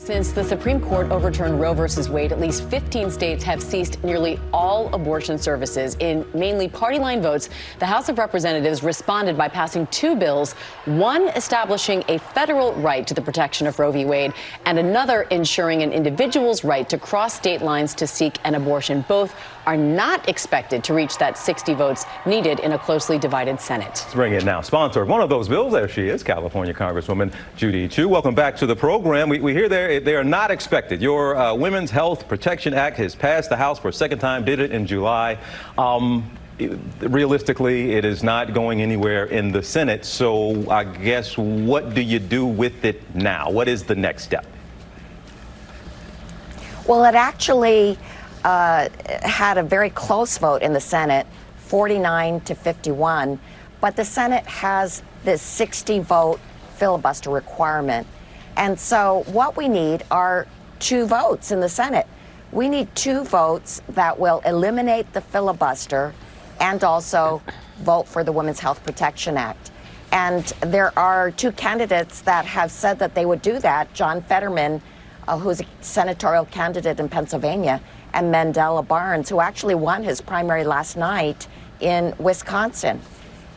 Since the Supreme Court overturned Roe v. Wade, at least 15 states have ceased nearly all abortion services. In mainly party-line votes, the House of Representatives responded by passing two bills, one establishing a federal right to the protection of Roe v. Wade, and another ensuring an individual's right to cross state lines to seek an abortion. Both are not expected to reach that 60 votes needed in a closely divided Senate. Let's bring in now sponsor of one of those bills. There she is, California Congresswoman Judy Chu. Welcome back to the program. We hear they are not expected. Your Women's Health Protection Act has passed the House for a second time, did it in July. Realistically, it is not going anywhere in the Senate. So I guess what do you do with it now? What is the next step? Well, it actually had a very close vote in the Senate, 49 to 51, but the Senate has this 60-vote filibuster requirement. And so what we need are two votes in the Senate. We need two votes that will eliminate the filibuster and also vote for the Women's Health Protection Act. And there are two candidates that have said that they would do that, John Fetterman, who's a senatorial candidate in Pennsylvania, and Mandela Barnes, who actually won his primary last night in Wisconsin.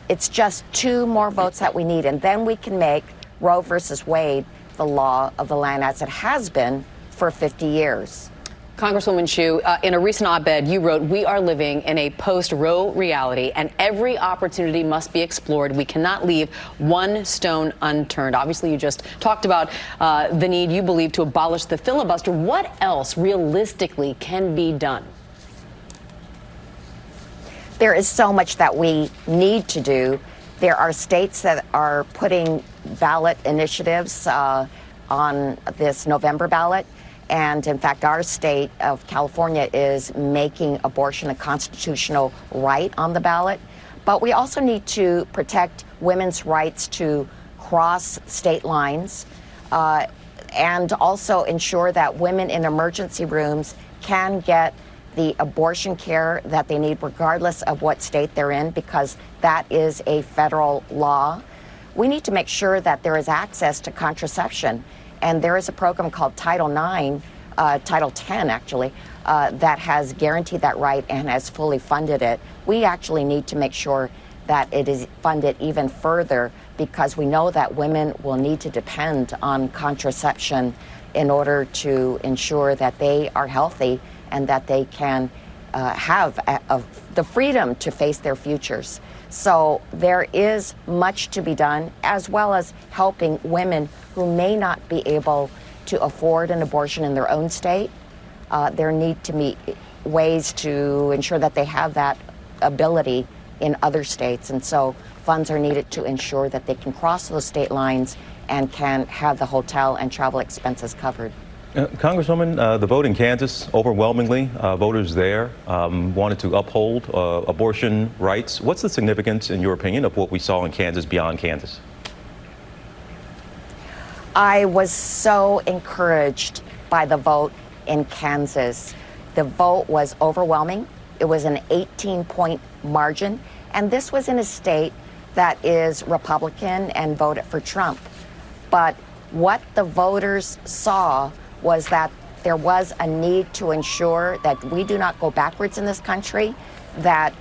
It's just two more votes that we need, and then we can make Roe versus Wade the law of the land, as it has been for 50 years. Congresswoman Chu, in a recent op-ed, you wrote, "We are living in a post-Roe reality, and every opportunity must be explored. We cannot leave one stone unturned." Obviously, you just talked about the need, you believe, to abolish the filibuster. What else realistically can be done? There is so much that we need to do. There are states that are putting ballot initiatives on this November ballot. And in fact, our state of California is making abortion a constitutional right on the ballot. But we also need to protect women's rights to cross state lines and also ensure that women in emergency rooms can get the abortion care that they need regardless of what state they're in, because that is a federal law. We need to make sure that there is access to contraception. And there is a program called Title IX, Title 10 actually, that has guaranteed that right and has fully funded it. We actually need to make sure that it is funded even further, because we know that women will need to depend on contraception in order to ensure that they are healthy and that they can have the freedom to face their futures. So there is much to be done, as well as helping women who may not be able to afford an abortion in their own state. There need to be ways to ensure that they have that ability in other states. And so funds are needed to ensure that they can cross those state lines and can have the hotel and travel expenses covered. Congresswoman, the vote in Kansas, overwhelmingly, voters there wanted to uphold abortion rights. What's the significance, in your opinion, of what we saw in Kansas beyond Kansas? I was so encouraged by the vote in Kansas. The vote was overwhelming. It was an 18-point margin. And this was in a state that is Republican and voted for Trump. But what the voters saw was that there was a need to ensure that we do not go backwards in this country, that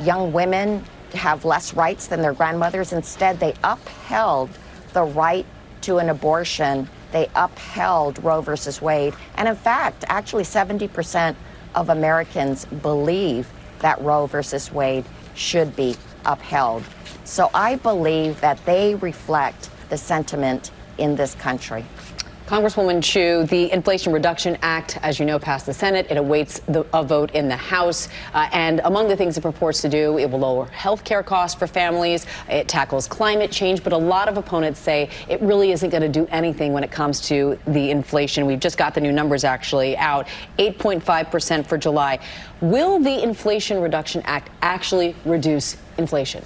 young women have less rights than their grandmothers. Instead, they upheld the right to an abortion. They upheld Roe versus Wade. And in fact, actually 70% of Americans believe that Roe versus Wade should be upheld. So I believe that they reflect the sentiment in this country. Congresswoman Chu, the Inflation Reduction Act, as you know, passed the Senate. It awaits a vote in the House. And among the things it purports to do, it will lower health care costs for families. It tackles climate change. But a lot of opponents say it really isn't going to do anything when it comes to the inflation. We've just got the new numbers actually out, 8.5% for July. Will the Inflation Reduction Act actually reduce inflation?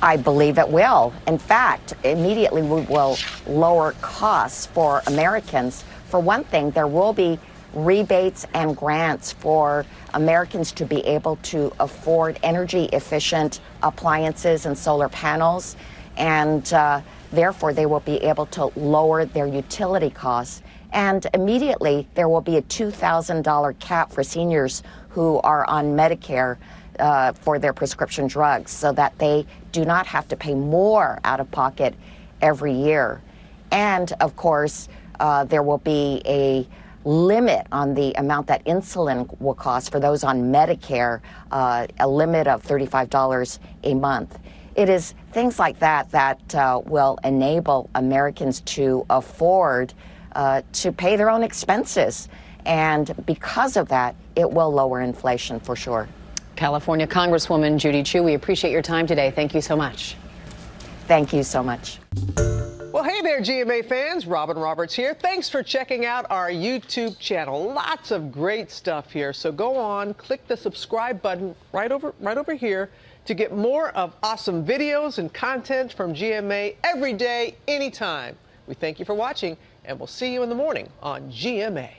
I believe it will. In fact, immediately we will lower costs for Americans. For one thing, there will be rebates and grants for Americans to be able to afford energy efficient appliances and solar panels. and therefore they will be able to lower their utility costs. And immediately there will be a $2,000 cap for seniors who are on Medicare for their prescription drugs, so that they do not have to pay more out of pocket every year. And of course, there will be a limit on the amount that insulin will cost for those on Medicare, a limit of $35 a month. It is things like that that will enable Americans to afford to pay their own expenses. And because of that, it will lower inflation for sure. California Congresswoman Judy Chu, we appreciate your time today. Thank you so much. Thank you so much. Well, hey there, GMA fans. Robin Roberts here. Thanks for checking out our YouTube channel. Lots of great stuff here. So go on, click the subscribe button right over here to get more of awesome videos and content from GMA every day, anytime. We thank you for watching, and we'll see you in the morning on GMA.